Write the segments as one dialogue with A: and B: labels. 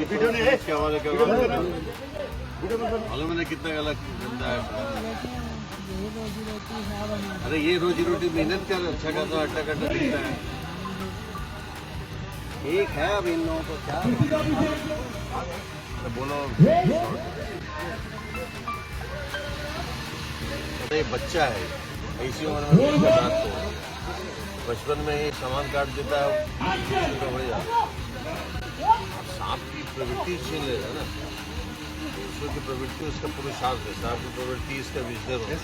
A: क्या मालूम है कितना गलत गंदा है। अरे ये रोजी रोटी मेहनत कर अच्छा खासा अट्टा कट्टा दिखता है।
B: ठीक है अब इन लोगों को क्या
A: बोलो ये बच्चा है ऐसी उम्र में रात को बचपन में ही सामान काट देता है सांप की प्रवृत्ति छीन लेगा ना। ईश्वर की प्रवृत्ति उसका पुरुषार्थ है, सांप की प्रवृत्ति इसका विजडर है।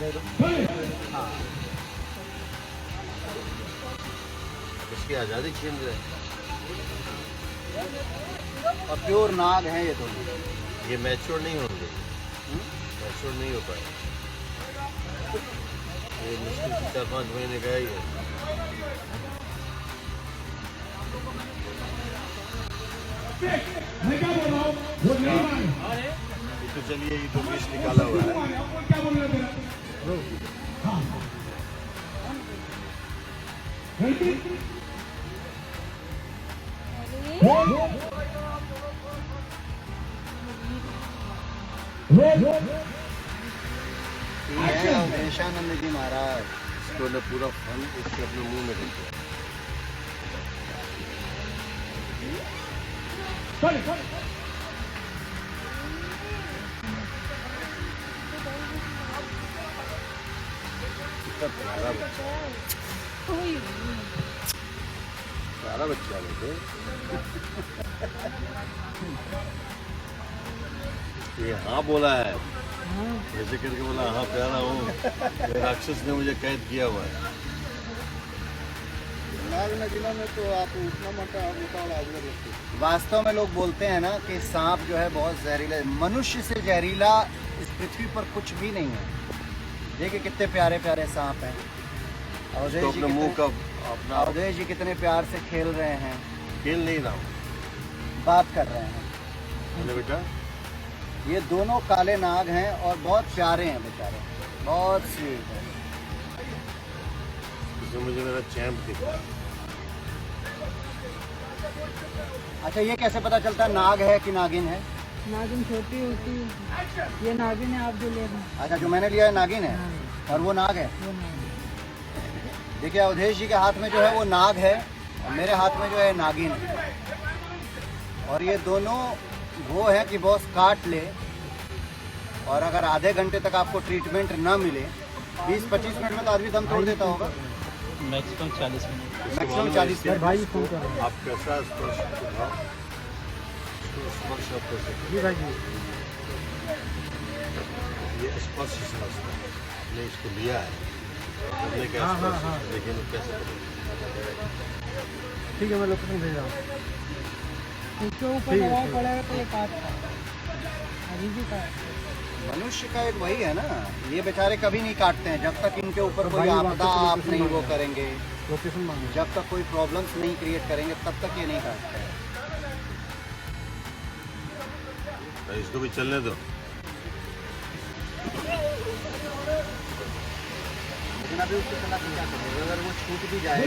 A: इसकी आजादी छीन रहे
B: और प्योर नाग है ये दोनों।
A: ये मैच्योर नहीं होंगे, मैच्योर नहीं हो पाए। ये मुश्किल से 4-5 महीने का ही है। ये तो चलिए ये तो विष निकाला हुआ है।
B: देशानंद जी महाराज
A: इसको ने पूरा फल इसके अपने मुंह में रखा। प्यारा बच्चा बेटे। ये हाँ बोला है, ऐसे करके बोला हाँ प्यारा हूँ। राक्षस ने मुझे कैद किया हुआ है।
B: जिला में तो आप उतना मोटा वास्तव में लोग बोलते हैं ना कि सांप जो है बहुत जहरीला, मनुष्य से जहरीला इस पृथ्वी पर कुछ भी नहीं है। देखिए कितने प्यारे प्यारे सांप हैं। अवधेश जी कितने प्यार से खेल रहे हैं।
A: खेल नहीं रहा हूँ,
B: बात कर रहे हैं।
A: बेटा
B: ये दोनों काले नाग हैं और बहुत प्यारे हैं बेचारे, बहुत स्वीट है।
A: इसमें मुझे मेरा चैम्प दिखा।
B: अच्छा ये कैसे पता चलता है नाग है कि नागिन है?
C: नागिन छोटी होती है, ये नागिन है आप जो ले रहे हैं।
B: अच्छा जो मैंने लिया है नागिन है और वो नाग है।
C: वो नागिन।
B: देखिए अवधेश जी के हाथ में जो है वो नाग है और मेरे हाथ में जो है नागिन है। और ये दोनों वो है कि बॉस काट ले और अगर आधे घंटे तक आपको ट्रीटमेंट ना मिले 20-25 मिनट में तो आदमी दम तोड़ देता होगा।
C: Maximum 40 minute.
B: Maximum 40 minute.
C: भाई फोन कर रहे हैं।
A: आप कैसा स्पर्श आप कर सकते
C: जी भाई जी।
A: ये स्पर्श समझता है, आपने इसको लिया है लेकिन कैसे
C: ठीक है मैं लोकेशन भेज रहा हूँ। उसके ऊपर दबाव पड़ेगा तो ये काटता है। अभी भी काटता है।
B: मनुष्य का एक वही है ना, ये बेचारे कभी नहीं काटते हैं जब तक इनके ऊपर कोई आपदा आप नहीं वो करेंगे,
C: लोकेशन मांगे।
B: जब तक कोई प्रॉब्लम्स नहीं क्रिएट करेंगे तब तक ये नहीं काटते हैं।
A: तो इसको भी चलने दो।
B: लेकिन अभी उसको चला के क्या करेंगे अगर वो छूट भी जाए?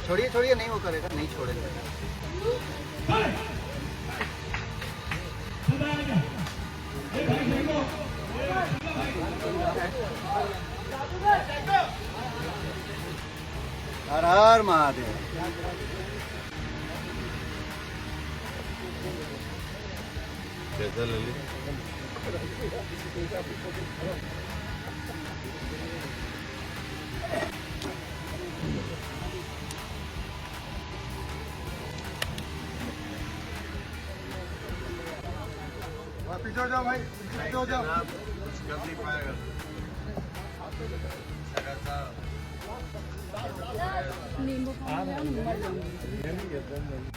B: छोड़िए छोड़िए, नहीं वो करेगा, नहीं छोड़ेगा। हर हर महादेव।
A: कैसा ललित?
B: पीछे हो जाओ भाई, पीछे हो जाओ।
A: कुछ कर नहीं पाएगा।
C: नींबू पानी